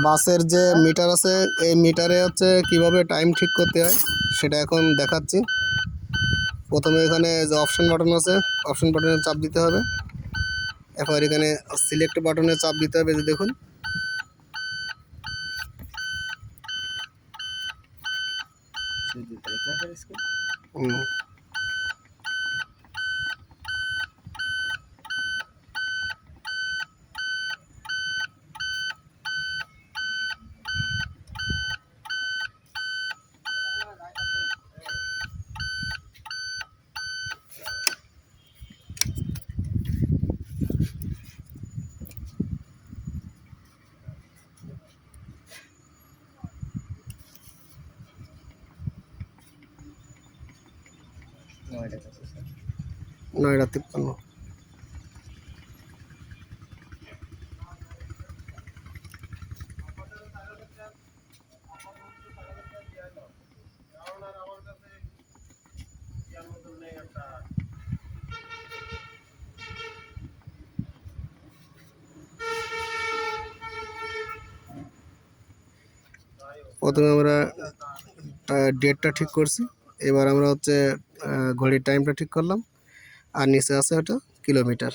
বাসের যে মিটার আছে এই মিটারে হচ্ছে কিভাবে টাইম ঠিক করতে হয় সেটা এখন দেখাচ্ছি। প্রথমে এখানে যে অপশন বাটন আছে, অপশন বাটনে চাপ দিতে হবে। এরপর এখানে সিলেক্ট বাটনে চাপ দিতে হবে, যে দেখুন নয়টা 53। প্রথমে আমরা ডেটটা ঠিক করছি, এবার আমরা হচ্ছে ঘড়ির টাইমটা ঠিক করলাম, আর নিচে আছে ওটা কিলোমিটার।